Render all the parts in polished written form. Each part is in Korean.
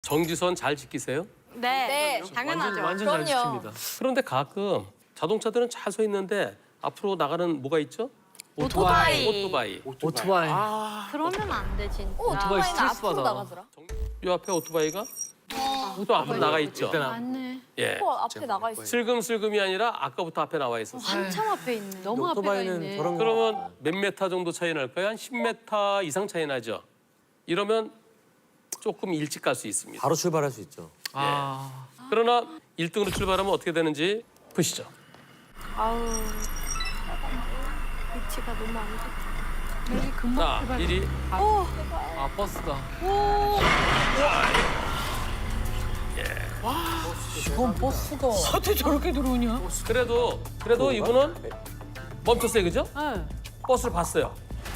정지선 잘 지키세요? 네, 당연하죠. 완전 잘 지킵니다. 그런데 가끔 자동차들은 잘 서 있는데 앞으로 나가는 뭐가 있죠? 오토바이. 오토바이. 그러면 안 돼, 진짜. 오토바이 스트레스 받아. 나가더라. 이 앞에 오토바이가 또 앞으로 나가 있죠. 맞네. 예. 앞에 나가 있어. 슬금슬금이 아니라 아까부터 앞에 나와 있었어요. 한참 앞에 있네. 너무 앞에 가 있네. 그러면 몇 메타 정도 차이 날까요? 한 10m 이상 차이 나죠. 이러면 조금 일찍 갈 수 있습니다. 바로 출발할 수 있죠. 아, 그러나 1등으로 출발하면 어떻게 되는지 보시죠. 아우. 위치가 너무 안 좋다. 여기 금방 자, 1위. 아 버스다. 그럼 버스가 어떻게 저렇게 들어오냐? 그래도 이분은 멈췄어요, 그죠? 네. 버스를 봤어요.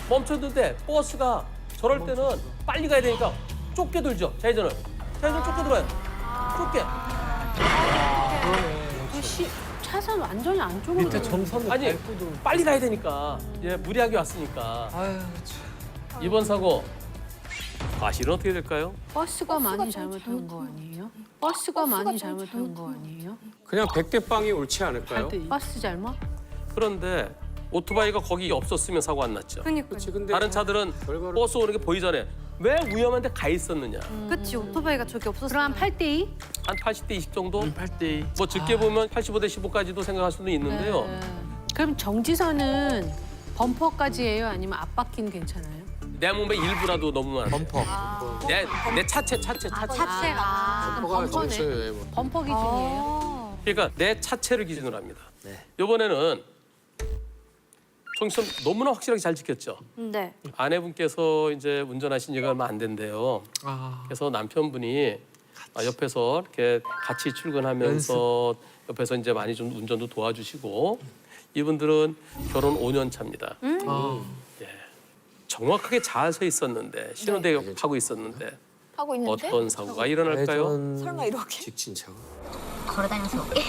멈췄는데 버스가 저럴 때는 빨리 가야 되니까 좁게 돌죠. 좌회전을. 좌회전 좁게 돌아요. 좁게. 차선 완전히 안쪽으로. 밑에 정선을 아니 밟고도 빨리 가야 되니까 무리하게 왔으니까. 아유, 참. 이번 사고 과실은 어떻게 될까요? 버스가 많이 잘못한 거 아니에요? 버스가 많이 잘못한 거 아니에요? 그냥 백대빵이 옳지 않을까요? 버스 잘못? 그런데 오토바이가 거기 없었으면 사고 안 났죠. 그니까. 그렇지, 근데 다른 차들은 결과를- 버스 오는 게 보이잖아요. 왜 위험한데 가 있었느냐. 그치, 오토바이가 저기 없었어. 그럼 8대2? 한 80대 20 정도? 8대2. 뭐 적게 보면 85대 15까지도 생각할 수도 있는데요. 네. 그럼 정지선은 범퍼까지예요? 아니면 앞바퀴는 괜찮아요? 내 몸의 일부라도 넘으면 안 돼. 범퍼. 내 차체. 차체가. 뭐가 범퍼네. 정치예요, 뭐. 범퍼 기준이에요? 그러니까 내 차체를 기준으로 합니다. 네. 이번에는 정신 너무나 확실하게 잘 지켰죠. 네. 아내분께서 이제 운전하신 지가 얼마 안 된대요. 아, 그래서 남편분이 옆에서 이렇게 같이 출근하면서 옆에서 이제 많이 좀 운전도 도와주시고 이분들은 결혼 5년 차입니다. 아. 예. 정확하게 잘 서 있었는데 신호대기 하고 있는데 하고 있는데 어떤 사고가 일어날까요? 설마 이렇게? 직진 차고. 걸어다니면서 먹게?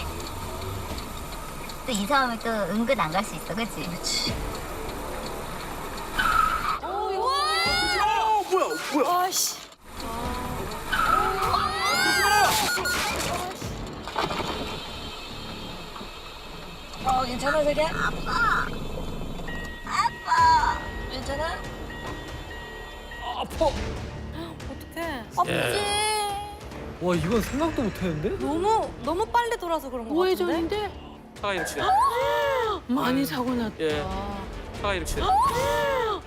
또 이사하면 또 은근 안 갈 수 있어, 그치? 그치. 아씨. 괜찮아 자기야? 아빠. 괜찮아? 아파. 어떡해. 아프지. 와 이건 생각도 못했는데? 너무 빨리 돌아서 그런 거 같은데? 우회전인데? 차가 이렇게 많이 사고 났다. 예. 차가 이렇게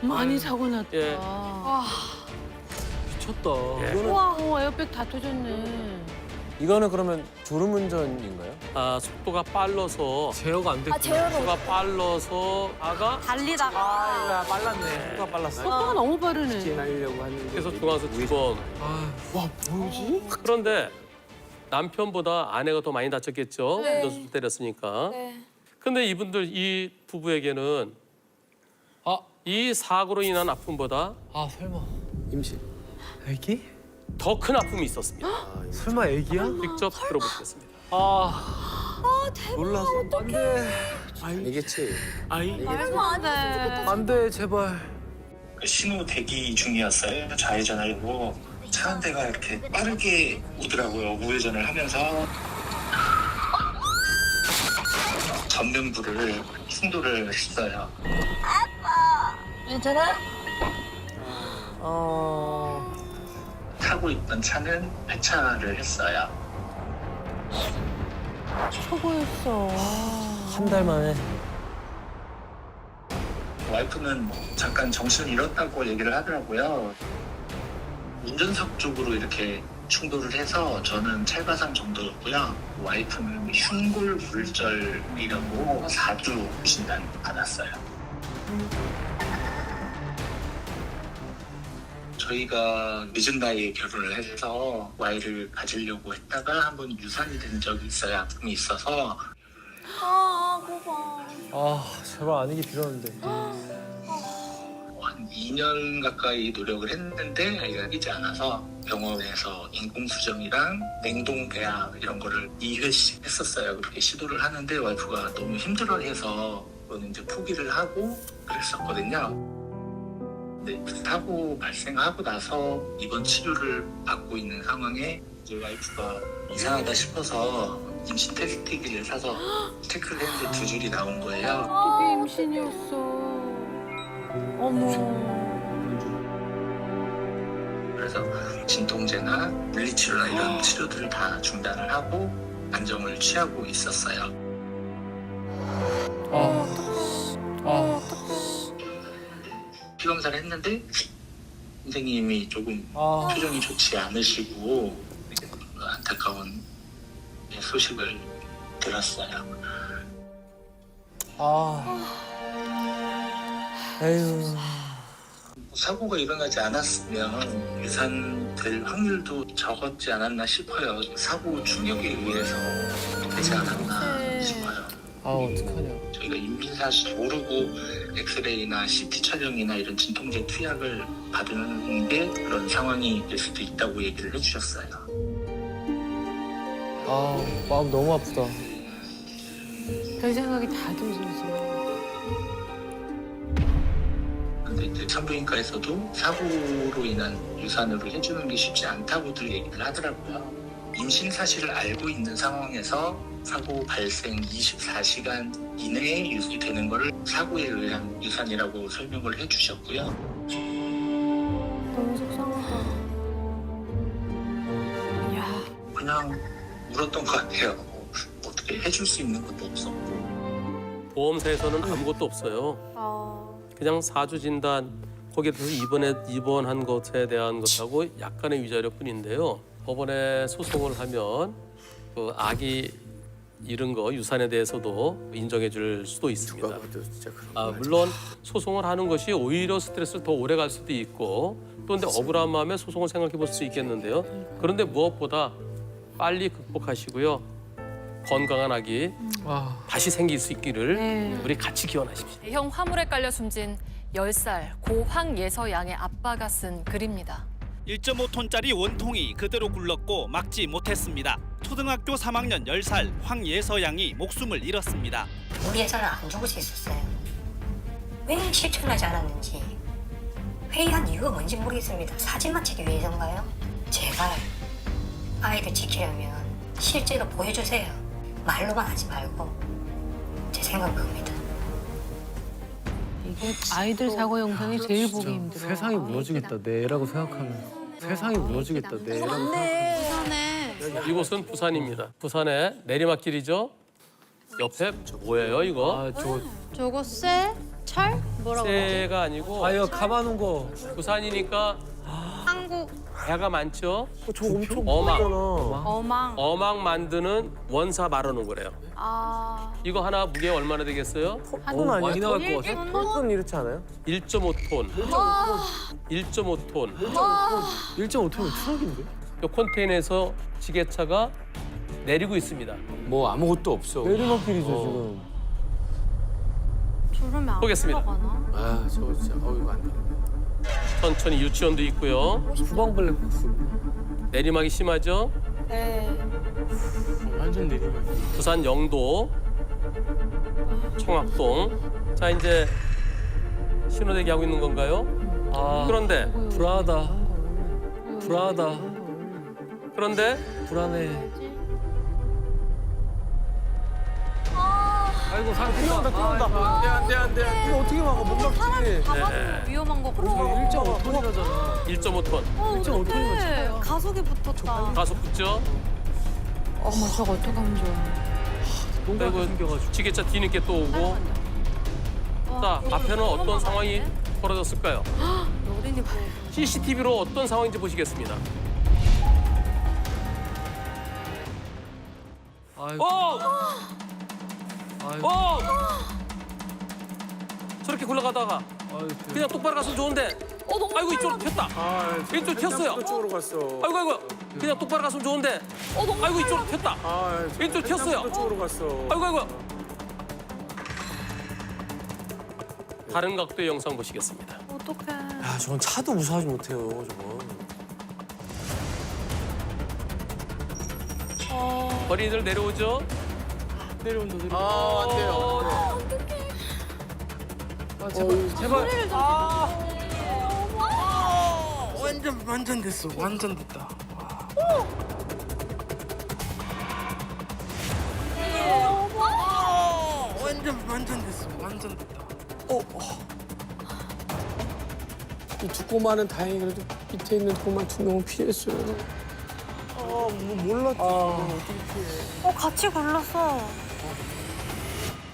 많이 사고 났다. 예. 미쳤다. 예. 우와, 에어백 다 터졌네. 이거는 그러면 졸음운전인가요? 속도가 빨라서 제어가 안 됐구나. 제어로 속도가 빨라서 아가 달리다가. 아 빨랐네. 속도가 빨랐어. 속도가 너무 빠르네. 지나려고 하는데. 그래서 중앙에서 2번. 아, 그런데 남편보다 아내가 더 많이 다쳤겠죠. 네. 운전수 때렸으니까. 네. 근데 이분들 이 부부에게는 아, 이 사고로 인한 아픔보다 아 설마. 임신. 애기? 더 큰 아픔이 있었습니다. 설마 애기야? 직접 들어보겠습니다. 아, 몰라서. 안돼. 아니겠지. 아이. 안돼 제발. 신호 대기 중이었어요. 좌회전하려고 차 한 대가 이렇게 빠르게 오더라고요. 우회전을 하면서 전면부를 충돌을 했어요. 괜찮아? 타고 있던 차는 폐차를 했어요. 초보였어. 한 달 만에. 와이프는 잠깐 정신을 잃었다고 얘기를 하더라고요. 운전석 쪽으로 이렇게 충돌을 해서 저는 찰과상 정도였고요. 와이프는 흉골불절이라고 4주 진단 받았어요. 저희가 늦은 나이에 결혼을 해서 아이를 가지려고 했다가 한번 유산이 된 적이 있어요. 아픔이 있어서. 아 제발 아니기 빌었는데. 한 2년 가까이 노력을 했는데 아이가 생기지 않아서 병원에서 인공수정이랑 냉동배아 이런 거를 2회씩 했었어요. 그렇게 시도를 하는데 와이프가 너무 힘들어해서 그거는 이제 포기를 하고 그랬었거든요. 네, 사고 발생하고 나서 입원 치료를 받고 있는 상황에 이제 와이프가 이상하다 싶어서 임신 테스트기를 사서 체크를 했는데 2줄이 나온 거예요. 어떻게 임신이었어. 어머. 그래서 진통제나 물리치료나 이런 치료들을 다 중단을 하고 안정을 취하고 있었어요. 피검사를 했는데 선생님이 조금 표정이 좋지 않으시고 안타까운 소식을 들었어요. 에휴. 사고가 일어나지 않았으면 유산될 확률도 적었지 않았나 싶어요. 사고 충격에 의해서 되지 않았나 싶어요. 아, 어떡하냐. 저희가 임신 사실 모르고 엑스레이나 CT 촬영이나 이런 진통제 투약을 받은 게 그런 상황이 될 수도 있다고 얘기를 해주셨어요. 마음 너무 아프다. 별 생각이 다 들죠, 지금. 근데 이제 산부인과에서도 사고로 인한 유산으로 해주는 게 쉽지 않다고들 얘기를 하더라고요. 임신 사실을 알고 있는 상황에서 사고 발생 24시간 이내에 유지되는 거를 사고에 의한 유산이라고 설명을 해주셨고요. 너무 속상하다. 이야. 그냥 울었던 것 같아요. 어떻게 해줄 수 있는 것도 없었고. 보험사에서는 아무것도 없어요. 그냥 사주 진단 거기에 대해서 입원한 것에 대한 것하고 약간의 위자료뿐인데요. 법원에 소송을 하면 그 아기 잃은 거 유산에 대해서도 인정해 줄 수도 있습니다. 누가 봐도 진짜 그런 거 물론 소송을 하는 것이 오히려 스트레스를 더 오래 갈 수도 있고 또 근데 억울한 마음에 소송을 생각해 볼 수 있겠는데요. 그런데 무엇보다 빨리 극복하시고요. 건강한 아기 다시 생길 수 있기를 우리 같이 기원하십시오. 형 화물에 깔려 숨진 10살 고 황예서 양의 아빠가 쓴 글입니다. 1.5톤짜리 원통이 그대로 굴렀고 막지 못했습니다. 초등학교 3학년 10살 황예서 양이 목숨을 잃었습니다. 우리 예서는 안 죽을 수 있었어요. 왜 실천하지 않았는지 회의한 이유가 뭔지 모르겠습니다. 사진만 찍기 위해서인가요? 제발 아이들 지키려면 실제로 보여주세요. 말로만 하지 말고. 제 생각은 그겁니다. 이게 아이들 사고 영상이 제일 보기 힘들어. 세상이 무너지겠다, 내 애라고 생각하면. 세상이 무너지겠다, 내 애라고 생각하면. 이곳은 부산입니다. 부산의 내리막길이죠. 옆에 뭐예요 이거? 저거 쇠? 철? 뭐라고 그러지? 새가 아니고 이거 감아놓은 거. 부산이니까 한국 배가 많죠. 저 엄청 어망. 크잖아. 어망. 어망 만드는 원사 말하는 거래요. 이거 하나 무게 얼마나 되겠어요? 톤 아니야? 많이 나갈 것 같아. 톤 이렇지 않아요? 1.5톤. 1.5톤. 1.5톤은 트럭인데? 이 컨테이너에서 지게차가 내리고 있습니다. 뭐 아무것도 없어. 내리막길이죠, 지금. 저러면 안 보겠습니다. 들어가나? 아, 저거 진짜 이거 안 돼. 천천히 유치원도 있고요. 후방 블랙박스. 내리막이 심하죠. 네. 완전 내리막. 부산 영도 청학동. 자 이제 신호대기 하고 있는 건가요? 그런데 불안하다. 불안해. 아이고, 사람 뛰어온다. 안 돼. 이거 어떻게 막아? 못 막지. 가봐도 위험한 거 그런 거. 1.5톤이라잖아. 1.5톤. 1.5톤이면 차야. 가속이 붙었다. 가속 붙죠. 어머, 저거 어떡하면 좋아. 뭔가 그리고 생겨가지고. 지게차 뒤늦게 또 오고. 자 앞에는 어떤 상황이 벌어졌을까요? 어린이 보여. CCTV로 어떤 상황인지 보시겠습니다. 아이고. 아이고. 저렇게 굴러가다가 그냥 똑바로 갔으면 좋은데. 아이고 이쪽으로 튀었다. 왼쪽 튀었어요. 쪽으로 갔어. 아이고 그냥 똑바로 갔으면 좋은데. 아이고 이쪽으로 튀었다. 왼쪽 튀었어요. 쪽으로 갔어. 아이고. 다른 각도의 영상 보시겠습니다. 어떡해. 야, 저건 차도 무사하지 못해요, 저건. 어린이들 내려오죠. 내려온다. 안 돼요. 제발. 완전 됐어. 완전 됐다. 완전 됐어. 완전 됐다. 이 두 꼬마는 다행히 그래도 밑에 있는 꼬마 두 명은 피했어요. 몰랐지. 같이 굴렀어.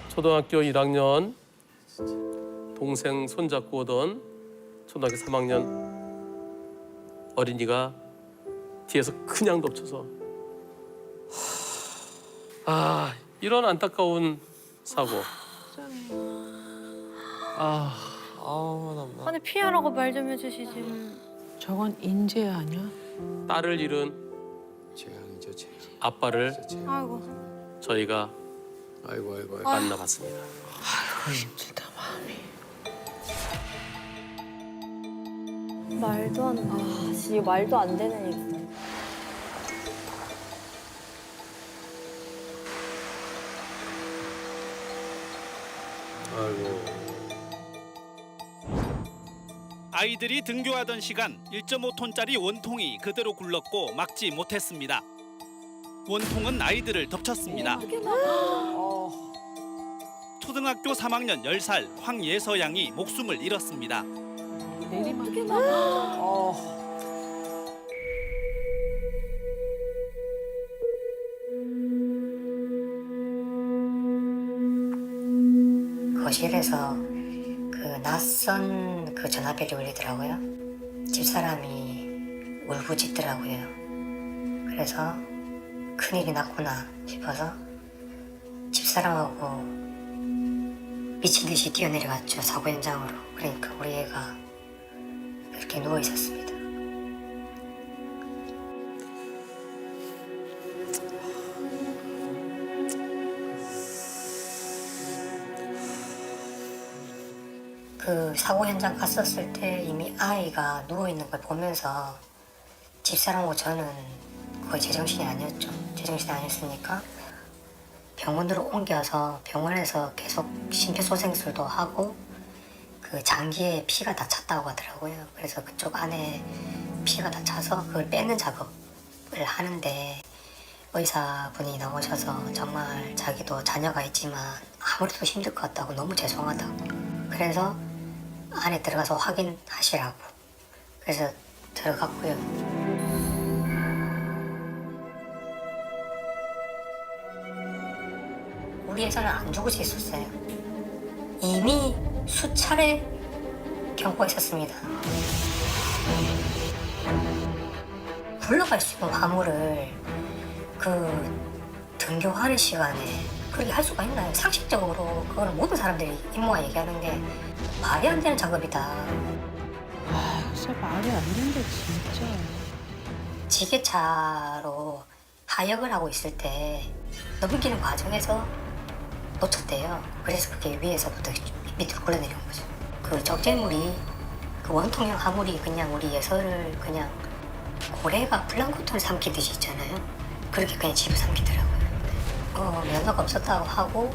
초등학교 1학년 동생 손잡고 오던 초등학교 3학년 어린이가 뒤에서 그냥 덮쳐서 이런 안타까운 사고. 아니 피하라고 말 좀 해주시지. 저건 인재 아니야? 딸을 잃은 재앙이죠, 재앙. 아빠를 아이고. 저희가 아이고. 만나봤습니다. 힘들다 마음이. 말도 안 돼. 진짜 말도 안 되는 얘기. 아이고. 아이들이 등교하던 시간 1.5톤짜리 원통이 그대로 굴렀고 막지 못했습니다. 원통은 아이들을 덮쳤습니다. 초등학교 3학년 10살 황예서 양이 목숨을 잃었습니다. 내리막. 거실에서 그 낯선 그 전화벨이 울리더라고요. 집사람이 울부짖더라고요. 그래서 큰일이 났구나 싶어서 집사람하고 미친 듯이 뛰어내려갔죠. 사고 현장으로. 그러니까 우리 애가 그렇게 누워 있었습니다. 그 사고 현장 갔었을 때 이미 아이가 누워 있는 걸 보면서 집사람하고 저는 거의 제정신이 아니었죠. 제정신이 아니었으니까 병원으로 옮겨서 병원에서 계속 심폐소생술도 하고 그 장기에 피가 다 찼다고 하더라고요. 그래서 그쪽 안에 피가 다 차서 그걸 빼는 작업을 하는데 의사분이 나오셔서 정말 자기도 자녀가 있지만 아무래도 힘들 것 같다고 너무 죄송하다고. 그래서 안에 들어가서 확인하시라고. 그래서 들어갔고요. 우리에서는 안 죽을 수 있었어요. 이미 수차례 경고했었습니다. 굴러갈 수 있는 화물을 그 등교하는 시간에 그렇게 할 수가 있나요? 상식적으로 그거는 모든 사람들이 임무가 얘기하는 게 말이 안 되는 작업이다. 진짜 말이 안 된다 진짜. 지게차로 하역을 하고 있을 때 넘기는 과정에서 놓쳤대요. 그래서 그게 위에서부터 밑으로 굴러내려온 거죠. 그 적재물이 그 원통형 화물이 그냥 우리 예서를 그냥 고래가 플랑크톤을 삼키듯이 있잖아요. 그렇게 그냥 집을 삼키더라고요. 면허가 없었다고 하고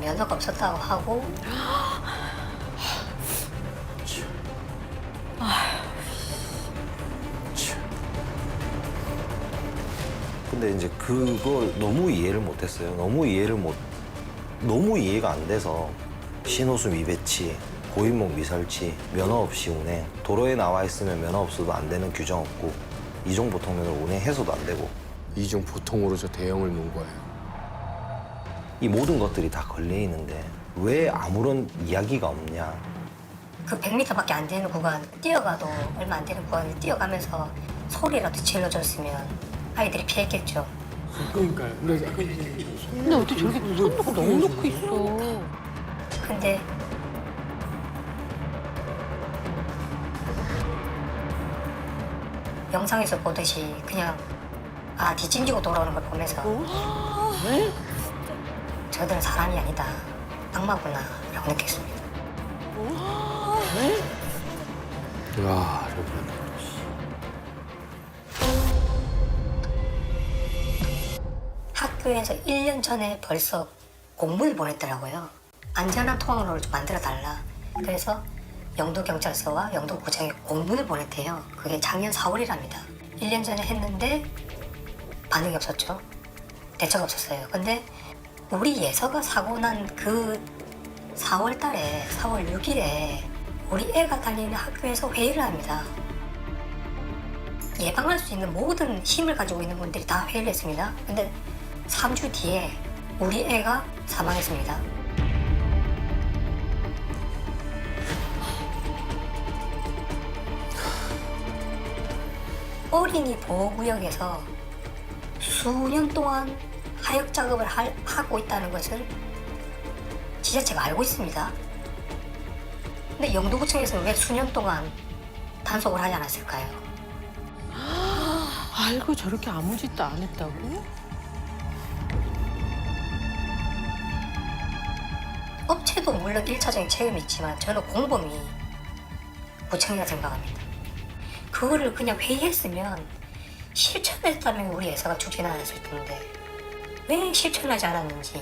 면허가 없었다고 하고 근데 이제 그걸 너무 이해를 못했어요. 너무 이해가 안 돼서 신호수 미배치, 고인목 미설치, 면허 없이 운행, 도로에 나와 있으면 면허 없어도 안 되는 규정 없고 이종 보통면으로 운행해서도 안 되고 이중 보통으로 저 대형을 놓은 거예요. 이 모든 것들이 다 걸려 있는데 왜 아무런 이야기가 없냐. 그 100m밖에 안 되는 구간 뛰어가도 얼마 안 되는 구간을 뛰어가면서 소리라도 질러줬으면 아이들이 피했겠죠. 그러니까요. 근데 어떻게 저렇게 손 놓고 너무 놓고 있어. 근데 영상에서 보듯이 그냥 뒷짐지고 돌아오는 걸 보면서 저들은 사람이 아니다. 악마구나 라고 느꼈습니다. 와, 저분. 학교에서 1년 전에 벌써 공문을 보냈더라고요. 안전한 통학로를 좀 만들어 달라. 그래서 영도경찰서와 영도구청에 공문을 보냈대요. 그게 작년 4월이랍니다. 1년 전에 했는데 반응이 없었죠. 대처가 없었어요. 근데 우리 예서가 사고 난 그 4월 달에 4월 6일에 우리 애가 다니는 학교에서 회의를 합니다. 예방할 수 있는 모든 힘을 가지고 있는 분들이 다 회의를 했습니다. 근데 3주 뒤에 우리 애가 사망했습니다. 어린이 보호구역에서 수년 동안 하역 작업을 하고 있다는 것을 지자체가 알고 있습니다. 근데 영도구청에서는 왜 수년 동안 단속을 하지 않았을까요? 알고 저렇게 아무 짓도 안 했다고? 업체도 물론 1차적인 책임이 있지만 저는 공범이 구청이라 생각합니다. 그거를 그냥 회의했으면 실천했다면 우리 회사가 죽진 않았을 텐데 왜 실천하지 않았는지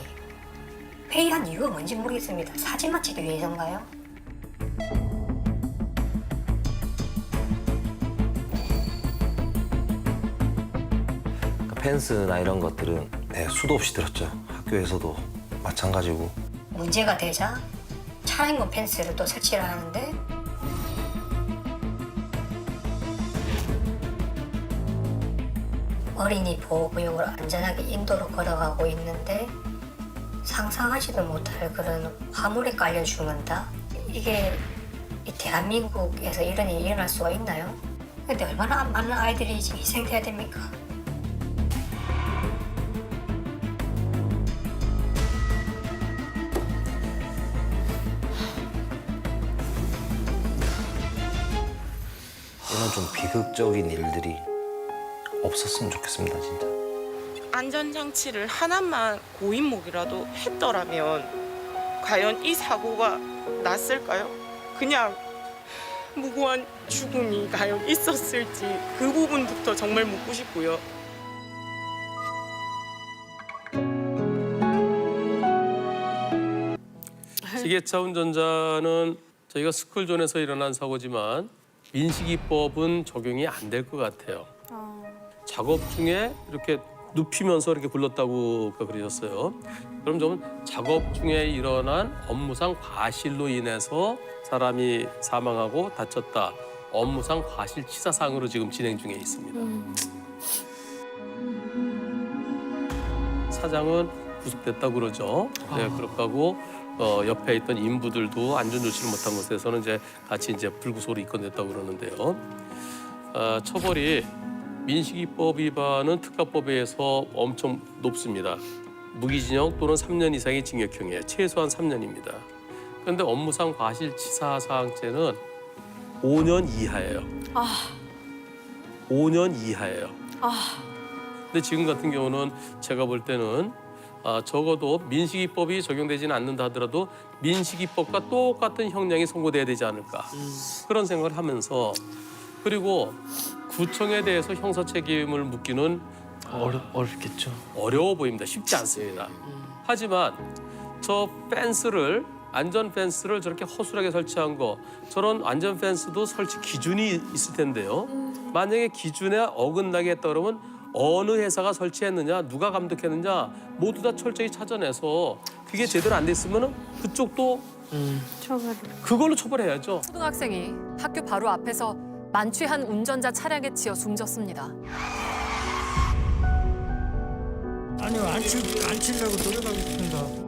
회의한 이유가 뭔지 모르겠습니다. 사진만 찍기 위해서인가요? 펜스나 이런 것들은 수도 없이 들었죠. 학교에서도 마찬가지고. 문제가 되자 차량용 펜스를 또 설치를 하는데 어린이 보호구역으로 안전하게 인도로 걸어가고 있는데 상상하지도 못할 그런 화물에 깔려 죽는다? 이게 이 대한민국에서 이런 일이 일어날 수가 있나요? 근데 얼마나 많은 아이들이 지금 희생돼야 됩니까? 이런 좀 비극적인 일들이 없었으면 좋겠습니다, 진짜. 안전장치를 하나만 고인목이라도 했더라면 과연 이 사고가 났을까요? 그냥 무고한 죽음이 과연 있었을지 그 부분부터 정말 묻고 싶고요. 지게차 운전자는 저희가 스쿨존에서 일어난 사고지만 민식이법은 적용이 안 될 것 같아요. 작업 중에 이렇게 눕히면서 이렇게 굴렀다고 그러셨어요. 그럼 좀 작업 중에 일어난 업무상 과실로 인해서 사람이 사망하고 다쳤다. 업무상 과실치사상으로 지금 진행 중에 있습니다. 사장은 구속됐다고 그러죠. 네, 그렇게 하고 옆에 있던 인부들도 안전조치를 못한 것에서는 이제 같이 이제 불구속으로 입건됐다고 그러는데요. 처벌이 민식이법 위반은 특가법에 의해서 엄청 높습니다. 무기징역 또는 3년 이상의 징역형이에요. 최소한 3년입니다. 그런데 업무상 과실치사사항죄는 5년 이하예요. 5년 이하예요. 근데 지금 같은 경우는 제가 볼 때는 적어도 민식이법이 적용되지는 않는다 하더라도 민식이법과 똑같은 형량이 선고돼야 되지 않을까 그런 생각을 하면서 그리고 구청에 대해서 형사 책임을 묻기는 어렵겠죠. 어려워 보입니다. 쉽지 않습니다. 하지만 저 펜스를 안전 펜스를 저렇게 허술하게 설치한 거 저런 안전 펜스도 설치 기준이 있을 텐데요. 만약에 기준에 어긋나게 했다 그러면 어느 회사가 설치했느냐, 누가 감독했느냐 모두 다 철저히 찾아내서 그게 제대로 안 됐으면 그쪽도 그걸로 처벌해야죠. 초등학생이 학교 바로 앞에서 만취한 운전자 차량에 치여 숨졌습니다. 아니요, 안 치려고 노력하고 있습니다.